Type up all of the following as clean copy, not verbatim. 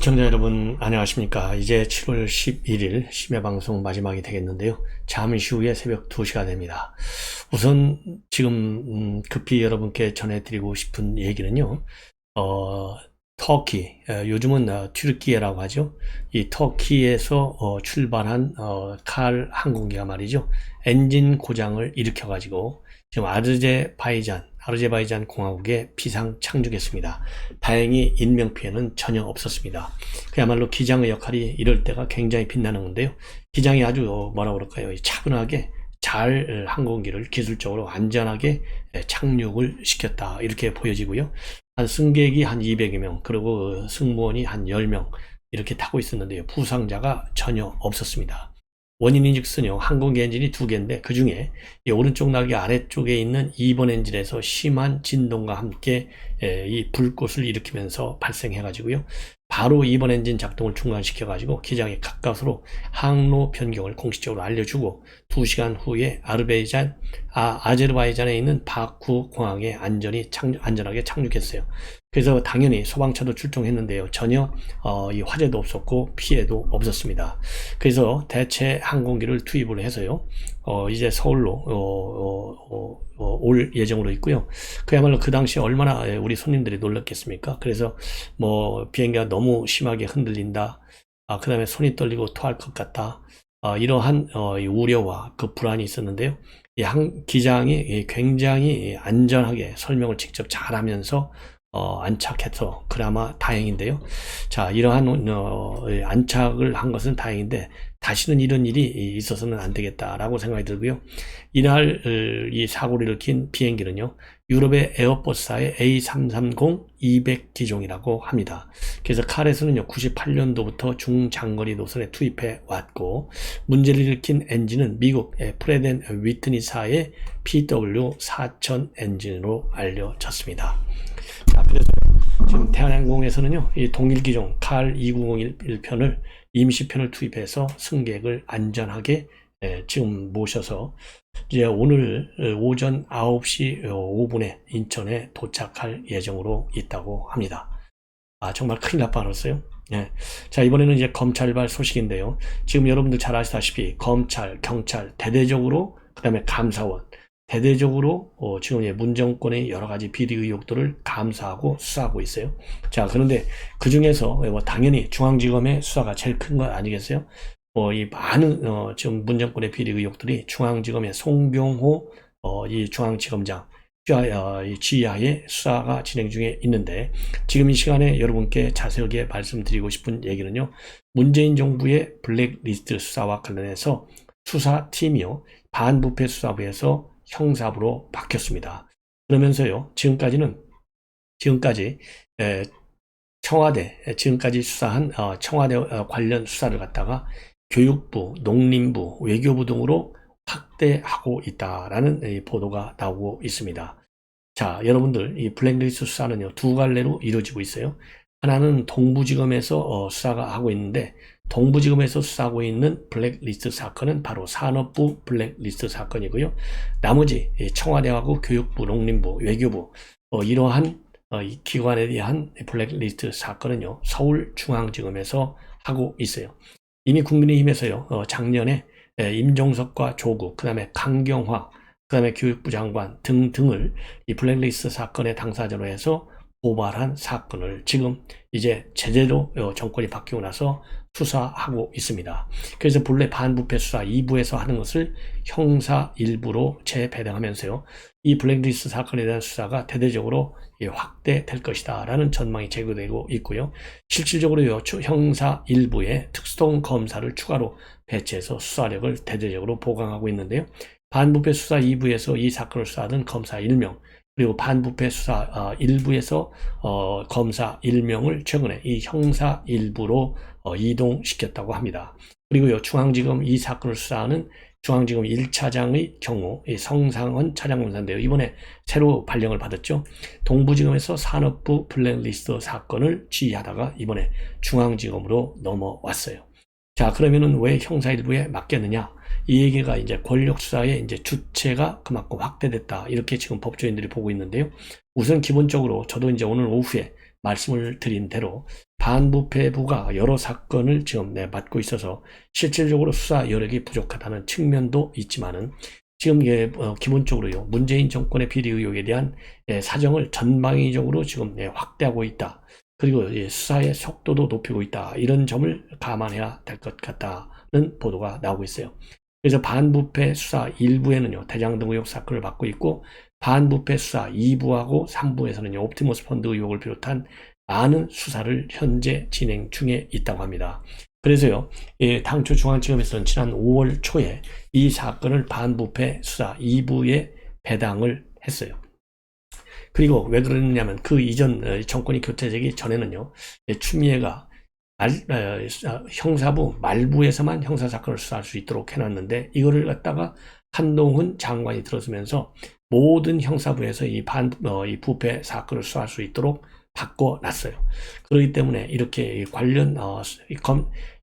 시청자 여러분 안녕하십니까. 이제 7월 11일 심야방송 마지막이 되겠는데요. 잠시 후에 새벽 2시가 됩니다. 우선 지금 급히 여러분께 전해드리고 싶은 얘기는요. 터키, 요즘은 튀르키예라고 하죠. 이 터키에서 출발한 칼 항공기가 말이죠. 엔진 고장을 일으켜가지고 지금 아르제바이잔 공화국에 비상 착륙했습니다. 다행히 인명피해는 전혀 없었습니다. 그야말로 기장의 역할이 이럴 때가 굉장히 빛나는 건데요. 기장이 아주 뭐라 그럴까요? 차분하게 잘 항공기를 기술적으로 안전하게 착륙을 시켰다 이렇게 보여지고요. 한 승객이 한 200여 명, 그리고 승무원이 한 10명 이렇게 타고 있었는데요. 부상자가 전혀 없었습니다. 원인인즉슨요, 항공기 엔진이 두 개인데 그 중에 이 오른쪽 날개 아래쪽에 있는 2번 엔진에서 심한 진동과 함께 이 불꽃을 일으키면서 발생해 가지고요, 바로 2번 엔진 작동을 중단시켜 가지고 기장의 가까스로 항로 변경을 공식적으로 알려주고 2시간 후에 아제르바이잔에 있는 바쿠 공항에 안전하게 착륙했어요. 그래서 당연히 소방차도 출동했는데요. 전혀 이 화재도 없었고 피해도 없었습니다. 그래서 대체 항공기를 투입을 해서요. 이제 서울로 올 예정으로 있고요. 그야말로 그 당시에 얼마나 우리 손님들이 놀랐겠습니까? 그래서 뭐 비행기가 너무 심하게 흔들린다. 그 다음에 손이 떨리고 토할 것 같다. 이러한 이 우려와 그 불안이 있었는데요. 이 기장이 굉장히 안전하게 설명을 직접 잘하면서 안착해서 그나마 다행인데요. 자, 이러한 안착을 한 것은 다행인데 다시는 이런 일이 있어서는 안 되겠다라고 생각이 들고요. 이날 이 사고를 일으킨 비행기는요, 유럽의 에어버스사의 A330-200 기종이라고 합니다. 그래서 칼에서는요 98년도부터 중장거리 노선에 투입해 왔고, 문제를 일으킨 엔진은 미국 프레덴 위트니사의 PW4000 엔진으로 알려졌습니다. 자, 그래서 지금 대한항공에서는요, 이 동일 기종 칼 2001편을 임시편을 투입해서 승객을 안전하게 지금 모셔서 이제 오늘 오전 9시 5분에 인천에 도착할 예정으로 있다고 합니다. 정말 큰일 날 뻔했어요. 네. 자, 이번에는 이제 검찰발 소식인데요. 지금 여러분들 잘 아시다시피 검찰, 경찰, 대대적으로, 그 다음에 감사원, 대대적으로 지금 문정권의 여러 가지 비리 의혹들을 감사하고 수사하고 있어요. 자, 그런데 그 중에서 당연히 중앙지검의 수사가 제일 큰 거 아니겠어요? 이 많은 지금 문정권의 비리 의혹들이 중앙지검의 송병호 이 중앙지검장 지휘하에 수사가 진행 중에 있는데, 지금 이 시간에 여러분께 자세하게 말씀드리고 싶은 얘기는요, 문재인 정부의 블랙리스트 수사와 관련해서 수사팀이요, 반부패 수사부에서 형사부로 바뀌었습니다. 그러면서요, 지금까지 지금까지 수사한 청와대 관련 수사를 갖다가 교육부, 농림부, 외교부 등으로 확대하고 있다라는 보도가 나오고 있습니다. 자, 여러분들, 이 블랙리스트 수사는요, 두 갈래로 이루어지고 있어요. 하나는 동부지검에서 수사가 하고 있는데, 동부지검에서 수사하고 있는 블랙리스트 사건은 바로 산업부 블랙리스트 사건이고요. 나머지 청와대하고 교육부, 농림부, 외교부 이러한 이 기관에 대한 블랙리스트 사건은요, 서울중앙지검에서 하고 있어요. 이미 국민의힘에서요, 작년에 임종석과 조국, 그 다음에 강경화, 그 다음에 교육부 장관 등등을 이 블랙리스트 사건의 당사자로 해서 고발한 사건을 지금 이제 제대로 정권이 바뀌고 나서 수사하고 있습니다. 그래서 본래 반부패 수사 2부에서 하는 것을 형사 1부로 재배당하면서요, 이 블랙리스트 사건에 대한 수사가 대대적으로 확대될 것이다 라는 전망이 제기되고 있고요. 실질적으로요, 형사 1부에 특수통 검사를 추가로 배치해서 수사력을 대대적으로 보강하고 있는데요. 반부패 수사 2부에서 이 사건을 수사하던 검사 1명, 그리고 반부패 수사 1부에서 검사 1명을 최근에 이 형사 1부로 이동시켰다고 합니다. 그리고요, 중앙지검 이 사건을 수사하는 중앙지검 1차장의 경우 이 성상헌 차장검사인데요, 이번에 새로 발령을 받았죠. 동부지검에서 산업부 블랙리스트 사건을 지휘하다가 이번에 중앙지검으로 넘어왔어요. 자, 그러면은 왜 형사 1부에 맡겼느냐? 이 얘기가 이제 권력 수사의 이제 주체가 그만큼 확대됐다, 이렇게 지금 법조인들이 보고 있는데요. 우선 기본적으로 저도 이제 오늘 오후에 말씀을 드린 대로 반부패부가 여러 사건을 지금 맡고 있어서 실질적으로 수사 여력이 부족하다는 측면도 있지만은 지금 기본적으로요, 문재인 정권의 비리 의혹에 대한 사정을 전방위적으로 지금 확대하고 있다. 그리고 수사의 속도도 높이고 있다. 이런 점을 감안해야 될 것 같다는 보도가 나오고 있어요. 그래서 반부패 수사 1부에는요, 대장동 의혹 사건을 맡고 있고, 반부패 수사 2부하고 3부에서는요, 옵티머스 펀드 의혹을 비롯한 많은 수사를 현재 진행 중에 있다고 합니다. 그래서요, 당초 중앙지검에서는 지난 5월 초에 이 사건을 반부패 수사 2부에 배당을 했어요. 그리고 왜 그러느냐면 그 이전 정권이 교체되기 전에는요, 추미애가 형사부 말부에서만 형사사건을 수사할 수 있도록 해놨는데, 이거를 갖다가 한동훈 장관이 들어서면서 모든 형사부에서 이 부패 사건을 수사할 수 있도록 바꿔놨어요. 그렇기 때문에 이렇게 관련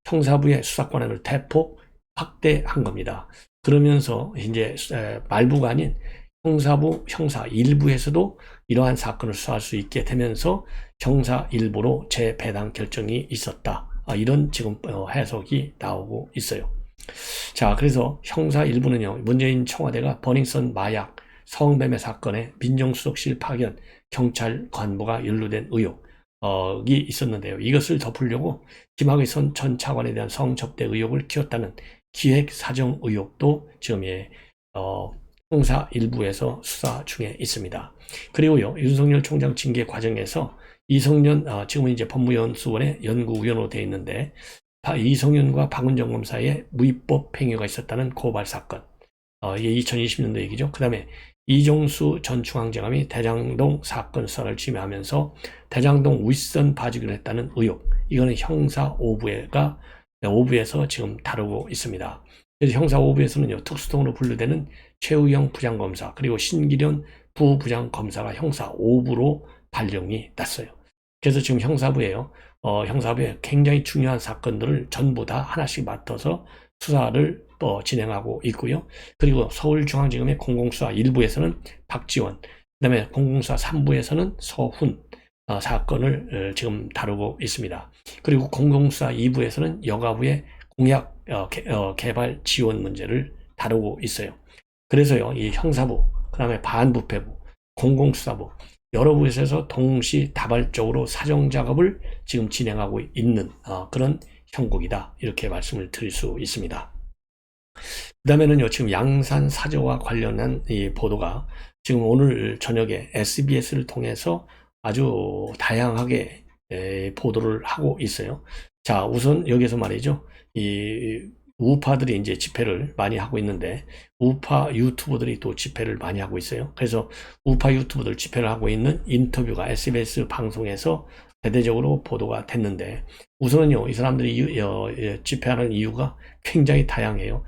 형사부의 수사 권한을 대폭 확대한 겁니다. 그러면서 이제 말부가 아닌 형사부 형사 1부에서도 이러한 사건을 수사할 수 있게 되면서 형사 1부로 재배당 결정이 있었다. 이런 지금 해석이 나오고 있어요. 자, 그래서 형사 1부는요, 문재인 청와대가 버닝썬 마약 성매매 사건에 민정수석실 파견 경찰 관보가 연루된 의혹이 있었는데요. 이것을 덮으려고 김학의 전 차관에 대한 성접대 의혹을 키웠다는 기획사정 의혹도 지금 형사 1부에서 수사 중에 있습니다. 그리고요, 윤석열 총장 징계 과정에서 이성윤, 지금은 이제 법무연수원의 연구위원으로 되어 있는데, 이성윤과 박은정 검사의 무위법 행위가 있었다는 고발 사건. 이게 2020년도 얘기죠. 그 다음에 이종수 전 중앙지검이 대장동 사건 수사를 지휘하면서 대장동 윗선 봐주기를 했다는 의혹. 이거는 형사 5부에서 지금 다루고 있습니다. 그래서 형사 5부에서는요, 특수통으로 분류되는 최우영 부장검사, 그리고 신기련 부부장검사가 형사 5부로 발령이 났어요. 그래서 지금 형사부에요. 형사부에 굉장히 중요한 사건들을 전부 다 하나씩 맡아서 수사를 진행하고 있고요. 그리고 서울중앙지검의 공공수사 1부에서는 박지원, 그 다음에 공공수사 3부에서는 서훈 사건을 지금 다루고 있습니다. 그리고 공공수사 2부에서는 여가부의 공약 개발 지원 문제를 다루고 있어요. 그래서요, 이 형사부, 그 다음에 반부패부, 공공수사부, 여러 부에서 동시다발적으로 사정작업을 지금 진행하고 있는 그런 형국이다. 이렇게 말씀을 드릴 수 있습니다. 그 다음에는요, 지금 양산 사저와 관련한 이 보도가 지금 오늘 저녁에 SBS를 통해서 아주 다양하게 보도를 하고 있어요. 자, 우선 여기서 말이죠. 이 우파들이 이제 집회를 많이 하고 있는데, 우파 유튜버들이 또 집회를 많이 하고 있어요. 그래서 우파 유튜버들 집회를 하고 있는 인터뷰가 SBS 방송에서 대대적으로 보도가 됐는데, 우선은요, 이 사람들이 집회하는 이유가 굉장히 다양해요.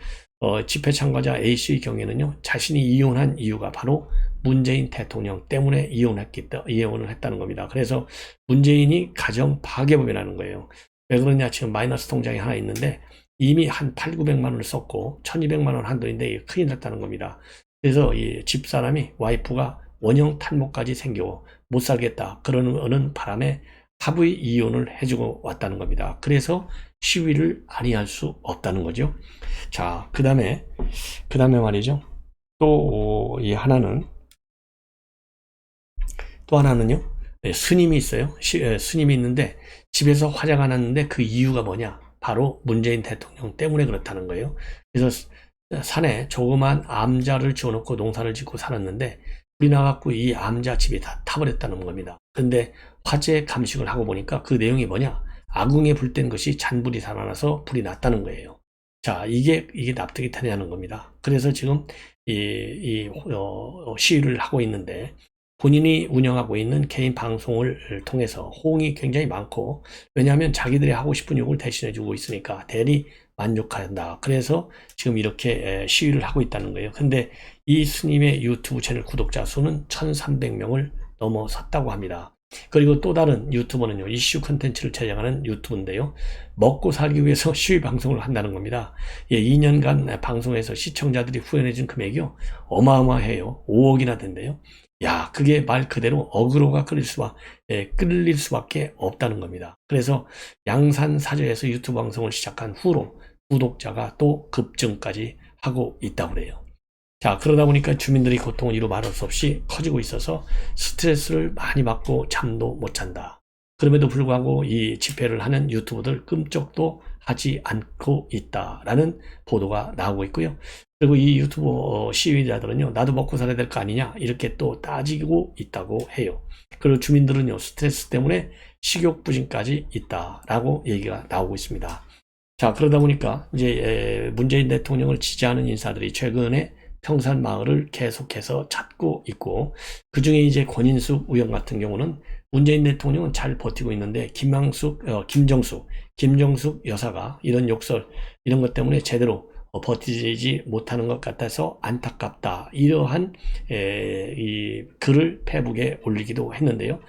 집회 참가자 A씨의 경우에는요, 자신이 이혼한 이유가 바로 문재인 대통령 때문에 이혼을 했다는 겁니다. 그래서 문재인이 가정 파괴범이라는 거예요. 왜 그러냐, 지금 마이너스 통장이 하나 있는데 이미 한 8,900만 원을 썼고 1,200만 원 한도인데 큰일 났다는 겁니다. 그래서 이 집사람이, 와이프가 원형 탈모까지 생겨 못 살겠다 그러는 바람에 합의 이혼을 해주고 왔다는 겁니다. 그래서 시위를 아니할 수 없다는 거죠. 자, 그 다음에 말이죠. 또 하나는요, 스님이 있어요. 스님이 있는데 집에서 화자가 났는데 그 이유가 뭐냐? 바로 문재인 대통령 때문에 그렇다는 거예요. 그래서 산에 조그만 암자를 지어놓고 농사를 짓고 살았는데 불이 나갖고 이 암자 집이 다 타버렸다는 겁니다. 근데 화재 감식을 하고 보니까 그 내용이 뭐냐? 아궁이에 불 뗀 것이 잔불이 살아나서 불이 났다는 거예요. 자, 이게 납득이 되냐는 겁니다. 그래서 지금 시위를 하고 있는데, 본인이 운영하고 있는 개인 방송을 통해서 호응이 굉장히 많고, 왜냐하면 자기들이 하고 싶은 욕을 대신해주고 있으니까 대리 만족한다. 그래서 지금 이렇게 시위를 하고 있다는 거예요. 근데 이 스님의 유튜브 채널 구독자 수는 1,300명을 넘어섰다고 합니다. 그리고 또 다른 유튜버는요, 이슈 컨텐츠를 제작하는 유튜브인데요, 먹고 살기 위해서 시위 방송을 한다는 겁니다. 2년간 방송에서 시청자들이 후원해준 금액이요, 어마어마해요. 5억이나 된대요. 야, 그게 말 그대로 어그로가 끌릴 수밖에 없다는 겁니다. 그래서 양산사저에서 유튜브 방송을 시작한 후로 구독자가 또 급증까지 하고 있다고 그래요. 자, 그러다 보니까 주민들이 고통을 이루 말할 수 없이 커지고 있어서 스트레스를 많이 받고 잠도 못 잔다. 그럼에도 불구하고 이 집회를 하는 유튜버들 끔찍도 하지 않고 있다라는 보도가 나오고 있고요. 그리고 이 유튜버 시위자들은요, 나도 먹고 살아야 될 거 아니냐 이렇게 또 따지고 있다고 해요. 그리고 주민들은요, 스트레스 때문에 식욕부진까지 있다라고 얘기가 나오고 있습니다. 자, 그러다 보니까 이제 문재인 대통령을 지지하는 인사들이 최근에 평산 마을을 계속해서 찾고 있고, 그 중에 이제 권인숙 의원 같은 경우는 문재인 대통령은 잘 버티고 있는데 김정숙 여사가 이런 욕설 이런 것 때문에 제대로 버티지 못하는 것 같아서 안타깝다, 이러한 이 글을 페북에 올리기도 했는데요.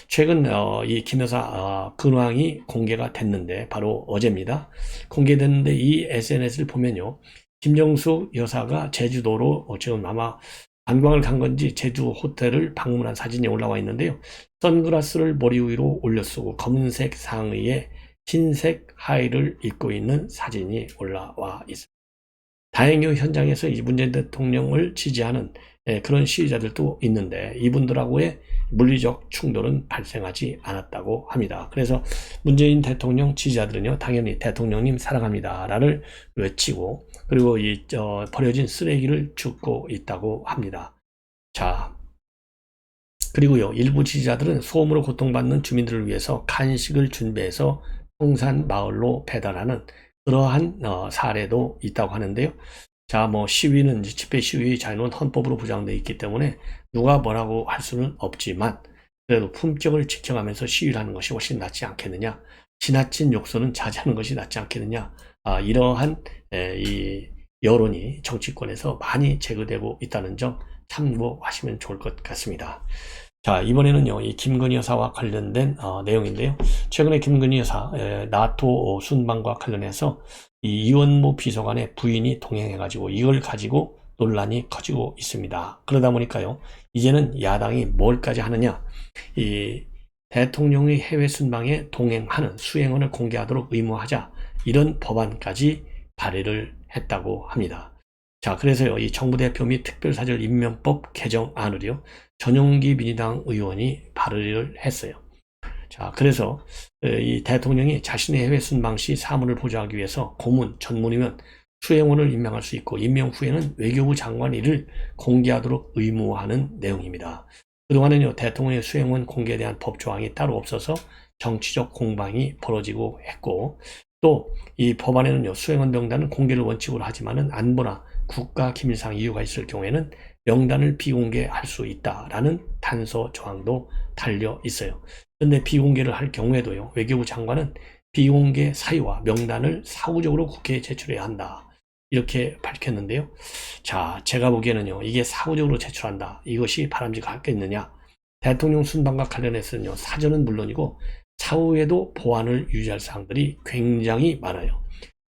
최근 이 김 여사 근황이 공개가 됐는데 바로 어제입니다. 공개됐는데 이 SNS를 보면요, 김정숙 여사가 제주도로 지금 아마 관광을 간 건지 제주 호텔을 방문한 사진이 올라와 있는데요. 선글라스를 머리 위로 올려 쓰고 검은색 상의에 흰색 하의를 입고 있는 사진이 올라와 있습니다. 다행히 현장에서 이 문재인 대통령을 지지하는 그런 시위자들도 있는데 이분들하고의 물리적 충돌은 발생하지 않았다고 합니다. 그래서 문재인 대통령 지지자들은요, 당연히 대통령님 사랑합니다를 외치고, 그리고 이 버려진 쓰레기를 줍고 있다고 합니다. 자, 그리고요, 일부 지지자들은 소음으로 고통받는 주민들을 위해서 간식을 준비해서 평산 마을로 배달하는 그러한 사례도 있다고 하는데요. 자, 뭐 시위는 집회 시위 자유는 헌법으로 보장되어 있기 때문에 누가 뭐라고 할 수는 없지만, 그래도 품격을 지켜가면서 시위를 하는 것이 훨씬 낫지 않겠느냐, 지나친 욕설은 자제하는 것이 낫지 않겠느냐, 이러한 이 여론이 정치권에서 많이 제기되고 있다는 점 참고하시면 좋을 것 같습니다. 자, 이번에는요, 이 김건희 여사와 관련된 내용인데요. 최근에 김건희 여사 나토 순방과 관련해서 이 이원모 비서관의 부인이 동행해가지고 이걸 가지고 논란이 커지고 있습니다. 그러다 보니까요, 이제는 야당이 뭘까지 하느냐, 이 대통령의 해외 순방에 동행하는 수행원을 공개하도록 의무하자, 이런 법안까지 발의를 했다고 합니다. 자, 그래서요, 이 정부 대표 및 특별사절 임명법 개정안을요, 전용기 민주당 의원이 발의를 했어요. 자, 그래서 이 대통령이 자신의 해외 순방 시 사무를 보좌하기 위해서 고문, 전문이면 수행원을 임명할 수 있고, 임명 후에는 외교부 장관 이를 공개하도록 의무화하는 내용입니다. 그동안은요, 대통령의 수행원 공개에 대한 법 조항이 따로 없어서 정치적 공방이 벌어지고 했고, 또 이 법안에는요, 수행원 명단은 공개를 원칙으로 하지만은 안보나 국가 기밀상 이유가 있을 경우에는 명단을 비공개할 수 있다라는 단서 조항도 달려 있어요. 그런데 비공개를 할 경우에도요, 외교부 장관은 비공개 사유와 명단을 사후적으로 국회에 제출해야 한다, 이렇게 밝혔는데요. 자, 제가 보기에는요, 이게 사후적으로 제출한다, 이것이 바람직하겠느냐. 대통령 순방과 관련해서는요, 사전은 물론이고 사후에도 보안을 유지할 사항들이 굉장히 많아요.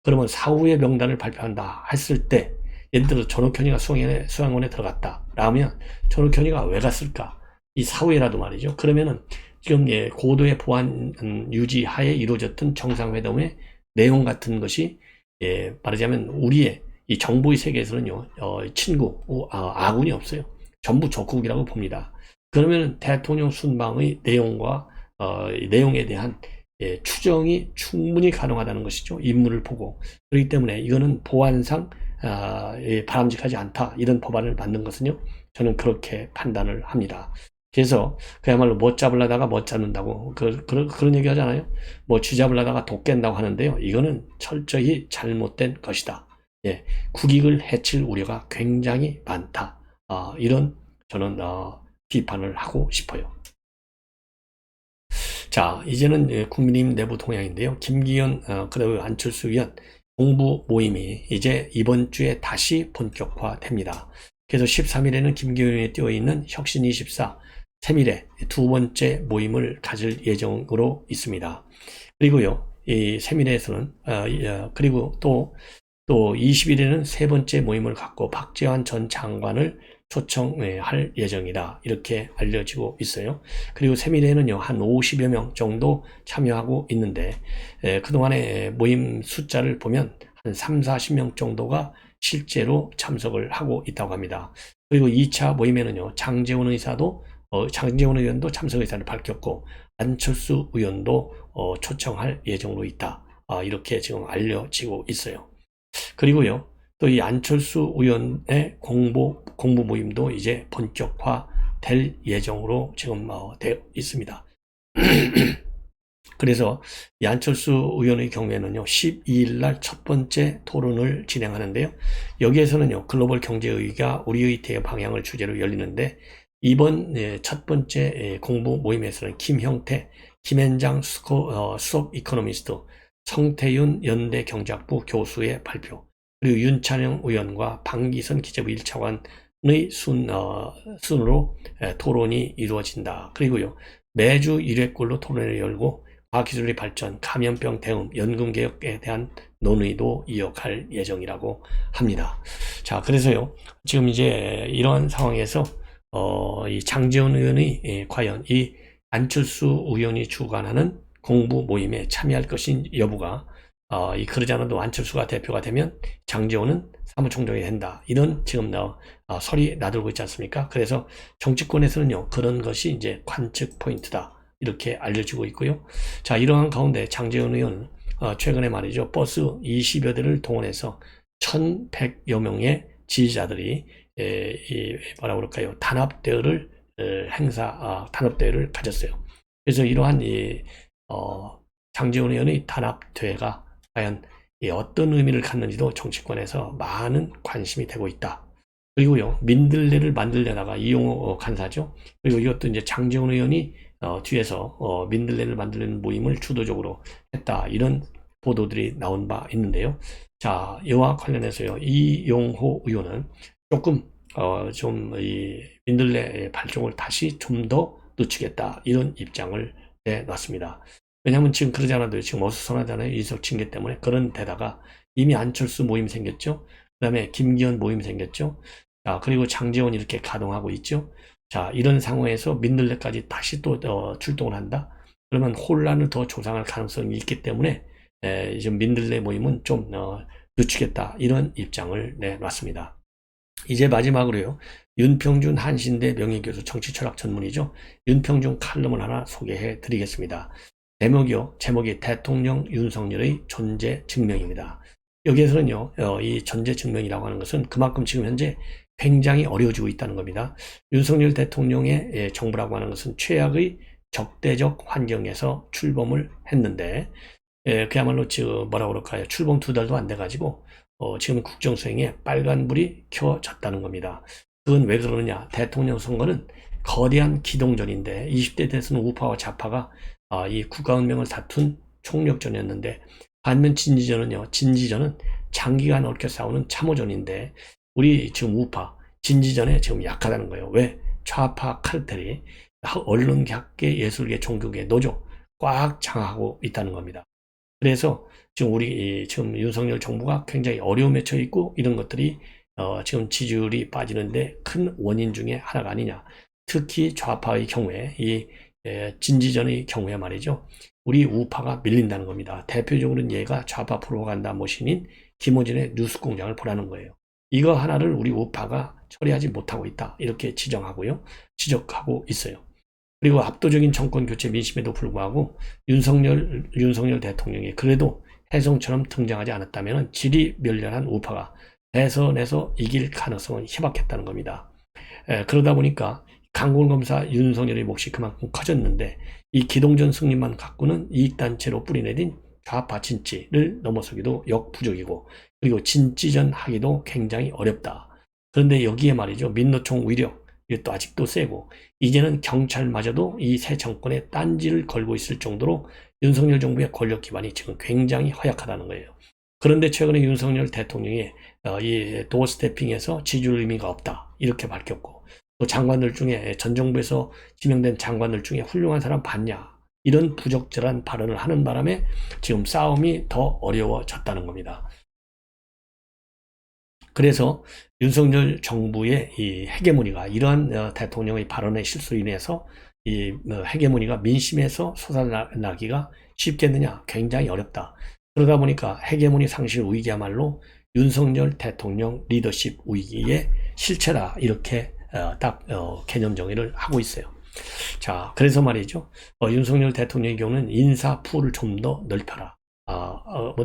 그러면 사후에 명단을 발표한다 했을 때, 예를 들어 전옥현이가 수양원에 들어갔다 라면 전옥현이가 왜 갔을까? 이 사후에라도 말이죠. 그러면은 지금 고도의 보안 유지 하에 이루어졌던 정상회담의 내용 같은 것이 말하자면 우리의 이 정보의 세계에서는요, 친구, 아군이 없어요. 전부 적국이라고 봅니다. 그러면 대통령 순방의 내용과 내용에 대한 추정이 충분히 가능하다는 것이죠. 인물을 보고. 그렇기 때문에 이거는 보안상 바람직하지 않다, 이런 법안을 만든 것은요, 저는 그렇게 판단을 합니다. 그래서 그야말로 못 잡으려다가 못 잡는다고 그런 얘기 하잖아요. 뭐 쥐 잡으려다가 독 깬다고 하는데요, 이거는 철저히 잘못된 것이다. 국익을 해칠 우려가 굉장히 많다, 이런 저는 비판을 하고 싶어요. 자, 이제는 국민의힘 내부 동향인데요. 김기현 그리고 안철수 의원 공부 모임이 이제 이번 주에 다시 본격화됩니다. 그래서 13일에는 김기현이 띄어있는 혁신24 세밀의 두 번째 모임을 가질 예정으로 있습니다. 그리고요, 이 세밀에서는 그리고 또 20일에는 세 번째 모임을 갖고 박지원 전 장관을 초청할 예정이다. 이렇게 알려지고 있어요. 그리고 세미대에는요, 한 50여 명 정도 참여하고 있는데, 그동안의 모임 숫자를 보면 한 3, 40명 정도가 실제로 참석을 하고 있다고 합니다. 그리고 2차 모임에는요, 장제원 의원도 참석 의사를 밝혔고, 안철수 의원도 초청할 예정으로 있다. 이렇게 지금 알려지고 있어요. 그리고요, 또 이 안철수 의원의 공부 모임도 이제 본격화 될 예정으로 지금 되어 있습니다. 그래서 이 안철수 의원의 경우에는요, 12일 날 첫 번째 토론을 진행하는데요. 여기에서는요, 글로벌 경제의가 우리의 대방향을 주제로 열리는데, 이번 첫 번째 공부 모임에서는 김형태, 김현장 수석 이코노미스트, 성태윤 연대 경제학부 교수의 발표, 그리고 윤찬영 의원과 방기선 기재부 1차관의 순으로 토론이 이루어진다. 그리고요, 매주 1회꼴로 토론을 열고 과학기술의 발전, 감염병 대응, 연금개혁에 대한 논의도 이어갈 예정이라고 합니다. 자, 그래서요, 지금 이제 이러한 상황에서 이 장제원 의원이 과연 이 안철수 의원이 주관하는 공부 모임에 참여할 것인 여부가 그러지 않아도 안철수가 대표가 되면 장제원은 사무총장이 된다. 이런 지금 설이 나돌고 있지 않습니까? 그래서 정치권에서는요, 그런 것이 이제 관측 포인트다. 이렇게 알려지고 있고요. 자, 이러한 가운데 장제원 의원은 최근에 말이죠, 버스 20여 대를 동원해서 1,100여 명의 지지자들이 뭐라 그럴까요? 단합대회를 단합대회를 가졌어요. 그래서 이러한 장제원 의원의 단합대회가 과연 어떤 의미를 갖는지도 정치권에서 많은 관심이 되고 있다. 그리고요, 민들레를 만들려다가 이용호 간사죠. 그리고 이것도 이제 장제원 의원이 뒤에서 민들레를 만들려는 모임을 주도적으로 했다. 이런 보도들이 나온 바 있는데요. 자, 이와 관련해서요, 이용호 의원은 조금 좀 이 민들레 발족을 다시 좀 더 늦추겠다. 이런 입장을 내놨습니다. 왜냐하면 지금 그러지 않아도 지금 어수선하잖아요. 이석 징계 때문에. 그런 데다가 이미 안철수 모임 생겼죠. 그 다음에 김기현 모임 생겼죠. 자, 그리고 장제원 이렇게 가동하고 있죠. 자, 이런 상황에서 민들레까지 다시 또 출동을 한다. 그러면 혼란을 더 조장할 가능성이 있기 때문에 지금 민들레 모임은 좀 늦추겠다. 이런 입장을 내놨습니다. 이제 마지막으로요, 윤평준 한신대 명예교수 정치철학 전문이죠. 윤평준 칼럼을 하나 소개해 드리겠습니다. 제목이 대통령 윤석열의 존재 증명입니다. 여기에서는요, 이 존재 증명이라고 하는 것은 그만큼 지금 현재 굉장히 어려워지고 있다는 겁니다. 윤석열 대통령의 정부라고 하는 것은 최악의 적대적 환경에서 출범을 했는데, 그야말로 지금 뭐라고 그럴까요? 출범 2달도 안 돼가지고, 지금 국정수행에 빨간불이 켜졌다는 겁니다. 그건 왜 그러느냐? 대통령 선거는 거대한 기동전인데, 20대 대선 우파와 좌파가 이 국가운명을 다툰 총력전이었는데, 반면 진지전은 장기간 얽혀 싸우는 참호전인데, 우리 지금 우파, 진지전에 지금 약하다는 거예요. 왜? 좌파 칼텔이 언론계, 예술계, 종교계, 노조 꽉 장악하고 있다는 겁니다. 그래서 지금 지금 윤석열 정부가 굉장히 어려움에 처해 있고, 이런 것들이 지금 지지율이 빠지는데 큰 원인 중에 하나가 아니냐. 특히 좌파의 경우에, 진지전의 경우에 말이죠, 우리 우파가 밀린다는 겁니다. 대표적으로는 얘가 좌파 프로파간다 머신인 김어준의 뉴스공장을 보라는 거예요. 이거 하나를 우리 우파가 처리하지 못하고 있다. 이렇게 지적하고 있어요. 그리고 압도적인 정권 교체 민심에도 불구하고 윤석열 대통령이 그래도 혜성처럼 등장하지 않았다면 지리멸렬한 우파가 대선에서 이길 가능성은 희박했다는 겁니다. 그러다 보니까 강공검사 윤석열의 몫이 그만큼 커졌는데, 이 기동전 승리만 갖고는 이익단체로 뿌리내린 좌파 진지를 넘어서기도 역부족이고, 그리고 진지전 하기도 굉장히 어렵다. 그런데 여기에 말이죠, 민노총 위력, 이것도 아직도 세고, 이제는 경찰마저도 이 새 정권에 딴지를 걸고 있을 정도로 윤석열 정부의 권력 기반이 지금 굉장히 허약하다는 거예요. 그런데 최근에 윤석열 대통령이 이 도어스태핑에서 지지율 의미가 없다. 이렇게 밝혔고, 또 장관들 중에, 전 정부에서 지명된 장관들 중에 훌륭한 사람 봤냐. 이런 부적절한 발언을 하는 바람에 지금 싸움이 더 어려워졌다는 겁니다. 그래서 윤석열 정부의 이 헤게모니가 이러한 대통령의 발언의 실수로 인해서 이 헤게모니가 민심에서 솟아나기가 쉽겠느냐? 굉장히 어렵다. 그러다 보니까 헤게모니 상실 위기야말로 윤석열 대통령 리더십 위기의 실체다. 이렇게 딱 개념 정의를 하고 있어요. 자, 그래서 말이죠. 윤석열 대통령의 경우는 인사 풀을 좀 더 넓혀라.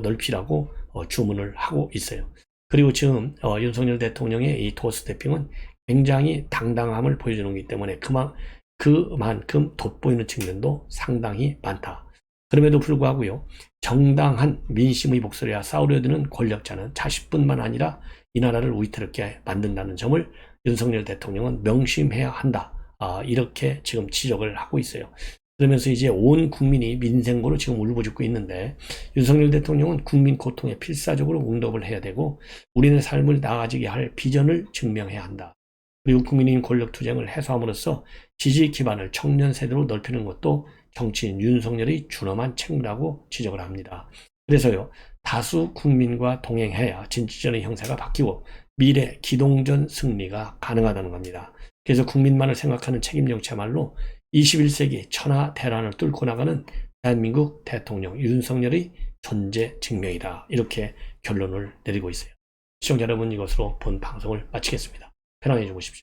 넓히라고 주문을 하고 있어요. 그리고 지금 윤석열 대통령의 이 도어 스태핑은 굉장히 당당함을 보여주는 거기 때문에 그만큼 돋보이는 측면도 상당히 많다. 그럼에도 불구하고요, 정당한 민심의 목소리와 싸우려 드는 권력자는 자식뿐만 아니라 이 나라를 위태롭게 만든다는 점을 윤석열 대통령은 명심해야 한다. 이렇게 지금 지적을 하고 있어요. 그러면서 이제 온 국민이 민생고로 지금 울부짖고 있는데 윤석열 대통령은 국민 고통에 필사적으로 응답을 해야 되고 우리는 삶을 나아지게 할 비전을 증명해야 한다. 그리고 국민인 권력투쟁을 해소함으로써 지지 기반을 청년 세대로 넓히는 것도 정치인 윤석열의 준엄한 책무라고 지적을 합니다. 그래서요, 다수 국민과 동행해야 진취전의 형태가 바뀌고 미래 기동전 승리가 가능하다는 겁니다. 그래서 국민만을 생각하는 책임 정치야말로 21세기 천하 대란을 뚫고 나가는 대한민국 대통령 윤석열의 존재 증명이다. 이렇게 결론을 내리고 있어요. 시청자 여러분, 이것으로 본 방송을 마치겠습니다. 편안히 주무십시오.